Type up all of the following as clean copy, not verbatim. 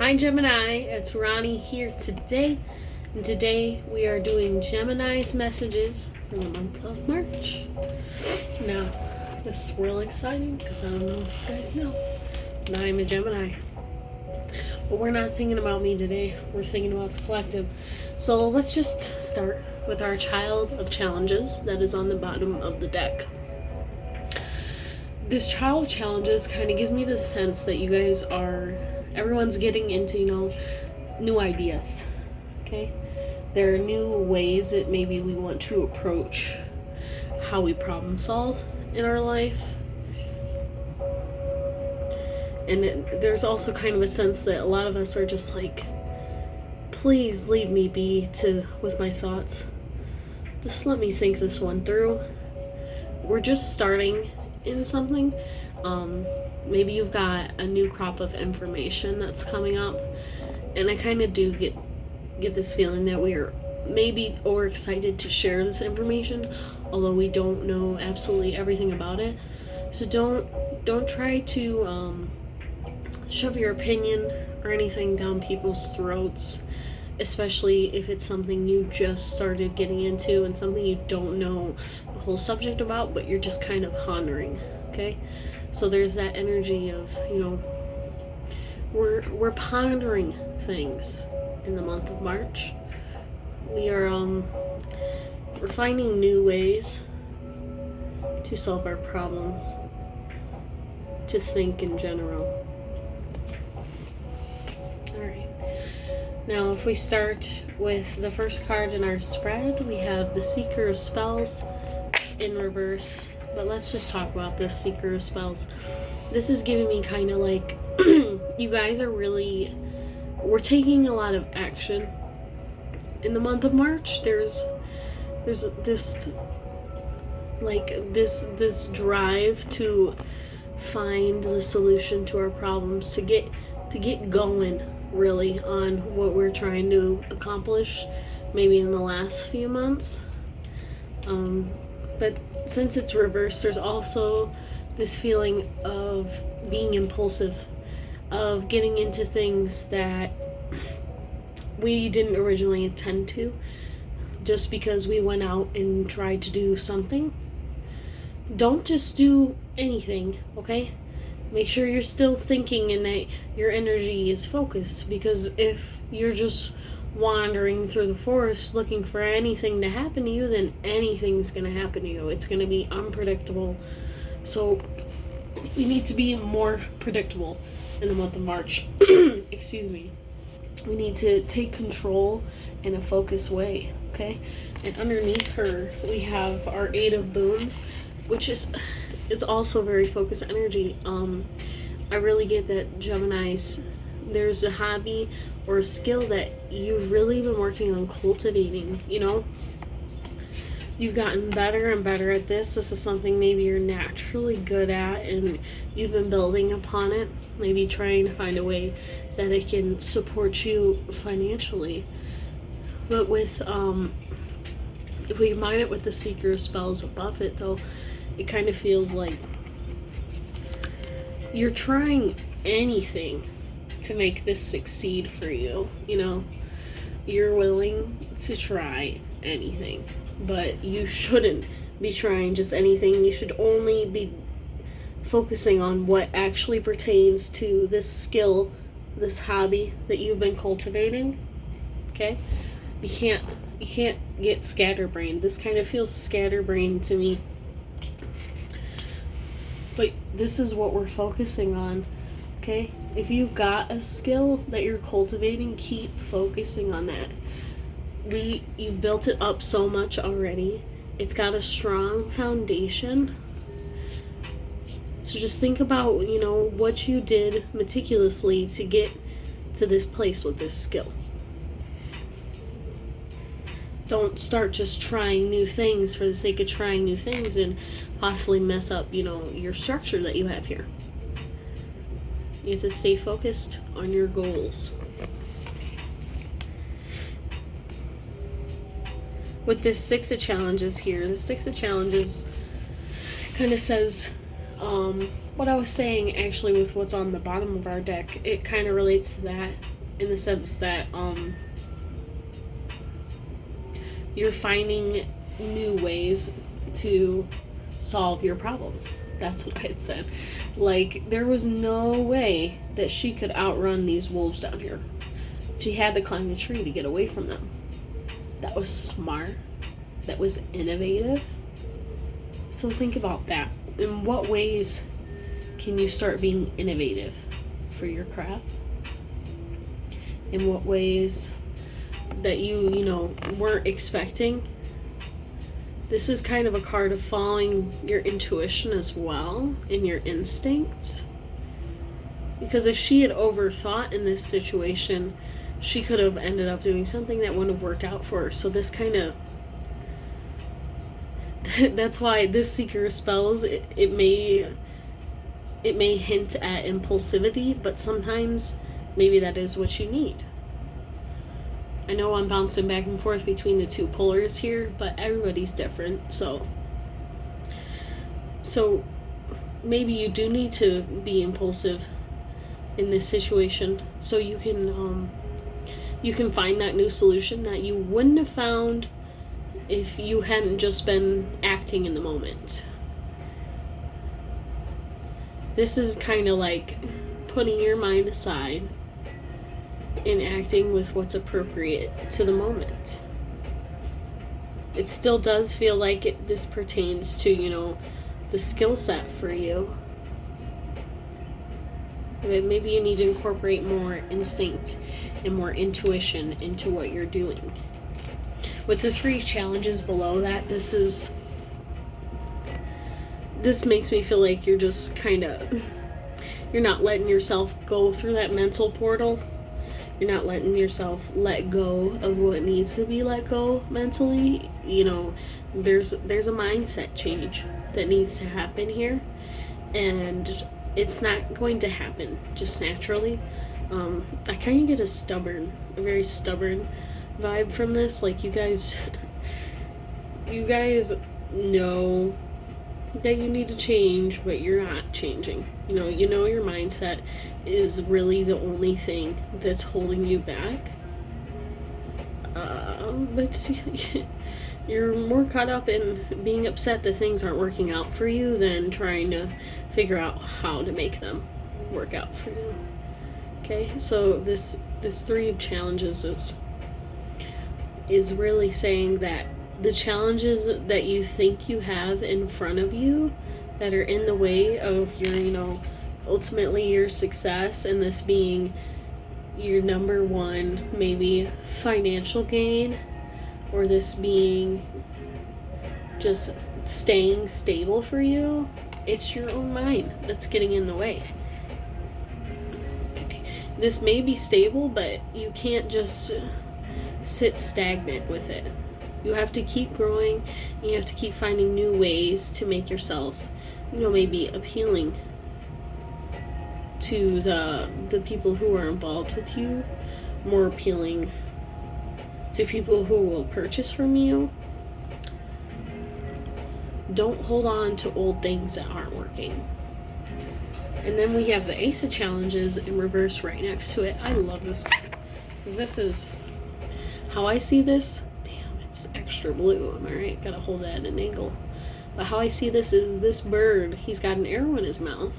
Hi Gemini, it's Ronnie here today, and today we are doing Gemini's messages for the month of March. Now, this is really exciting because I don't know if you guys know, but I'm a Gemini. But we're not thinking about me today, we're thinking about the collective. So let's just start with our child of challenges that is on the bottom of the deck. This child of challenges kind of gives me the sense that you guys are, everyone's getting into, new ideas, okay? There are new ways that maybe we want to approach how we problem solve in our life. And there's also kind of a sense that a lot of us are just like, please leave me be with my thoughts. Just let me think this one through. We're just starting in something. Maybe you've got a new crop of information that's coming up, and I kind of do get this feeling that we're maybe overexcited to share this information, although we don't know absolutely everything about it. So don't try to shove your opinion or anything down people's throats, especially if it's something you just started getting into and something you don't know the whole subject about, but you're just kind of pondering, okay? So there's that energy of, we're pondering things in the month of March. We're finding new ways to solve our problems, to think in general. Alright. Now, if we start with the first card in our spread, we have the Seeker of Spells in reverse. But let's just talk about this Seeker of Spells. This is giving me kind of like, you guys are we're taking a lot of action. In the month of March, there's this drive to find the solution to our problems, to get going really on what we're trying to accomplish maybe in the last few months. But since it's reversed, there's also this feeling of being impulsive, of getting into things that we didn't originally intend to, just because we went out and tried to do something. Don't just do anything, okay? Make sure you're still thinking and that your energy is focused, because if you're just wandering through the forest looking for anything to happen to you, then anything's going to happen to you. It's going to be unpredictable. So you need to be more predictable in the month of March. Excuse me. We need to take control in a focused way, okay? And underneath her, we have our Eight of Boons, which is also very focused energy. I really get that Gemini's, there's a hobby or a skill that you've really been working on cultivating, You've gotten better and better at this. This is something maybe you're naturally good at and you've been building upon it, maybe trying to find a way that it can support you financially. But with, if we combine it with the Seeker of Spells above it, though, it kind of feels like you're trying anything to make this succeed for you, You're willing to try anything, but you shouldn't be trying just anything. You should only be focusing on what actually pertains to this skill, this hobby that you've been cultivating, okay? You can't get scatterbrained. This kind of feels scatterbrained to me. But this is what we're focusing on, okay? If you've got a skill that you're cultivating, keep focusing on that. You've built it up so much already. It's got a strong foundation. So just think about, what you did meticulously to get to this place with this skill. Don't start just trying new things for the sake of trying new things and possibly mess up, your structure that you have here. You have to stay focused on your goals. With this Six of Challenges here, the Six of Challenges kind of says, what I was saying actually with what's on the bottom of our deck, it kind of relates to that in the sense that you're finding new ways to solve your problems. That's what I had said. Like, there was no way that she could outrun these wolves down here. She had to climb the tree to get away from them. That was smart. That was innovative. So think about that. In what ways can you start being innovative for your craft? In what ways that you weren't expecting? This is kind of a card of following your intuition as well and your instincts. Because if she had overthought in this situation, she could have ended up doing something that wouldn't have worked out for her. So this kind of... that's why this Seeker of Spells, it may hint at impulsivity, but sometimes maybe that is what you need. I know I'm bouncing back and forth between the two polars here, but everybody's different, so maybe you do need to be impulsive in this situation so you can find that new solution that you wouldn't have found if you hadn't just been acting in the moment. This is kind of like putting your mind aside and acting with what's appropriate to the moment. It still does feel like this pertains to, the skill set for you. But maybe you need to incorporate more instinct and more intuition into what you're doing. With the 3 challenges below that, this makes me feel like you're just you're not letting yourself go through that mental portal. You're not letting yourself let go of what needs to be let go mentally. There's a mindset change that needs to happen here, and it's not going to happen just naturally. I kind of get a very stubborn vibe from this. Like, you guys know that you need to change, but you're not changing. Your mindset is really the only thing that's holding you back. But you're more caught up in being upset that things aren't working out for you than trying to figure out how to make them work out for you. Okay, so this 3 challenges is really saying that the challenges that you think you have in front of you that are in the way of your, ultimately your success, and this being your number one, maybe financial gain, or this being just staying stable for you, it's your own mind that's getting in the way. Okay. This may be stable, but you can't just sit stagnant with it. You have to keep growing, and you have to keep finding new ways to make yourself, maybe appealing to the people who are involved with you, more appealing to people who will purchase from you. Don't hold on to old things that aren't working. And then we have the Ace of Challenges in reverse right next to it. I love this because this is how I see this. It's extra blue, am I right? Gotta hold that at an angle. But how I see this is this bird, he's got an arrow in his mouth.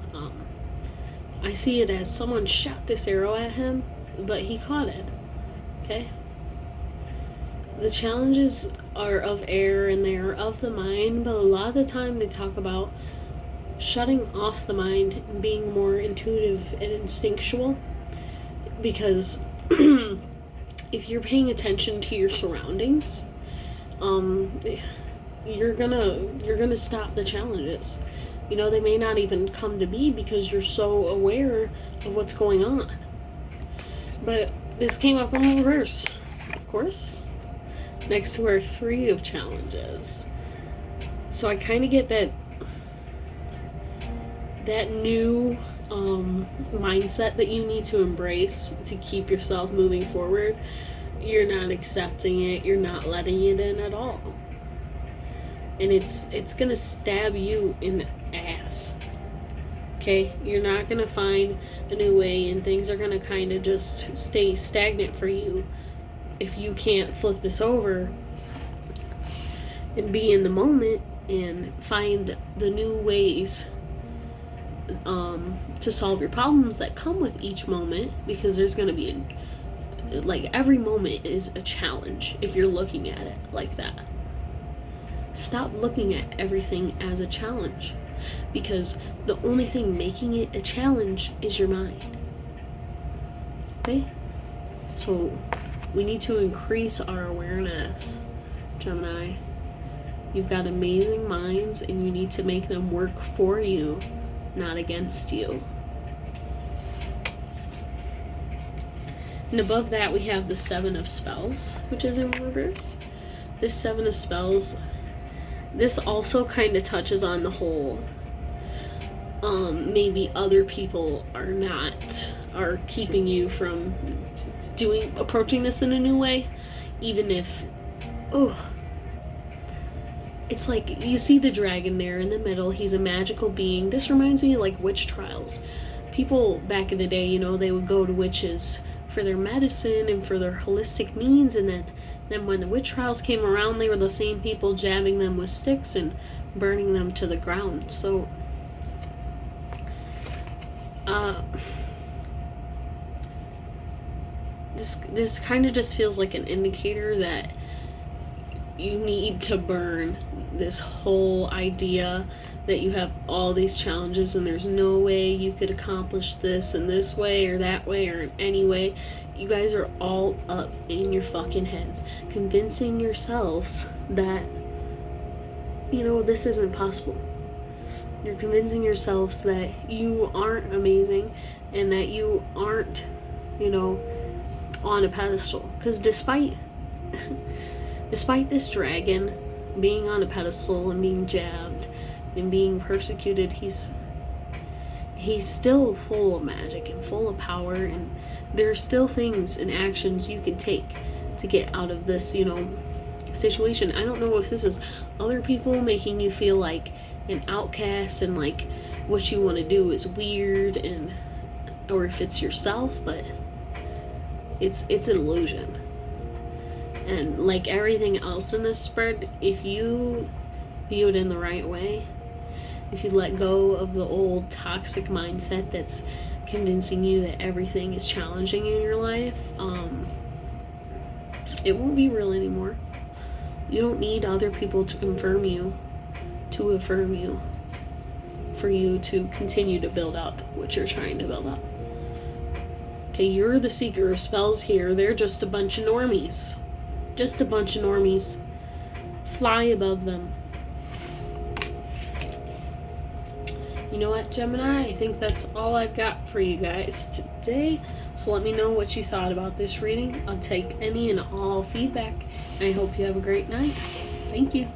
I see it as someone shot this arrow at him, but he caught it. Okay? The challenges are of air and they are of the mind, but a lot of the time they talk about shutting off the mind and being more intuitive and instinctual. Because if you're paying attention to your surroundings, you're gonna stop the challenges. They may not even come to be because you're so aware of what's going on. But this came up in reverse, of course, next to our 3 of challenges. So I kind of get that new mindset that you need to embrace to keep yourself moving forward. You're not accepting it. You're not letting it in at all. And it's gonna stab you in the ass. Okay? You're not going to find a new way, and things are going to kind of just stay stagnant for you if you can't flip this over and be in the moment and find the new ways to solve your problems that come with each moment, because there's going to be like every moment is a challenge if you're looking at it like that. Stop looking at everything as a challenge, because the only thing making it a challenge is your mind. Okay? So we need to increase our awareness, Gemini. You've got amazing minds, and you need to make them work for you, not against you. And above that, we have the Seven of Spells, which is in reverse. This Seven of Spells, this also kind of touches on the whole, maybe other people are keeping you from approaching this in a new way, even if, it's like, you see the dragon there in the middle, he's a magical being. This reminds me of like witch trials. People back in the day, they would go to witches for their medicine and for their holistic means, and then when the witch trials came around, they were the same people jabbing them with sticks and burning them to the ground. So this kind of just feels like an indicator that you need to burn this whole idea that you have all these challenges and there's no way you could accomplish this in this way or that way or in any way. You guys are all up in your fucking heads, convincing yourselves that, this isn't possible. You're convincing yourselves that you aren't amazing and that you aren't, on a pedestal. Because despite this dragon being on a pedestal and being jabbed and being persecuted, he's still full of magic and full of power, and there are still things and actions you can take to get out of this, situation. I don't know if this is other people making you feel like an outcast and like what you want to do is weird, or if it's yourself, but it's an illusion. And like everything else in this spread, if you view it in the right way, if you let go of the old toxic mindset that's convincing you that everything is challenging in your life, it won't be real anymore. You don't need other people to affirm you, for you to continue to build up what you're trying to build up. Okay, you're the seeker of spells here. They're just a bunch of normies. Just a bunch of normies. Fly above them. You know what, Gemini? I think that's all I've got for you guys today. So let me know what you thought about this reading. I'll take any and all feedback. I hope you have a great night. Thank you.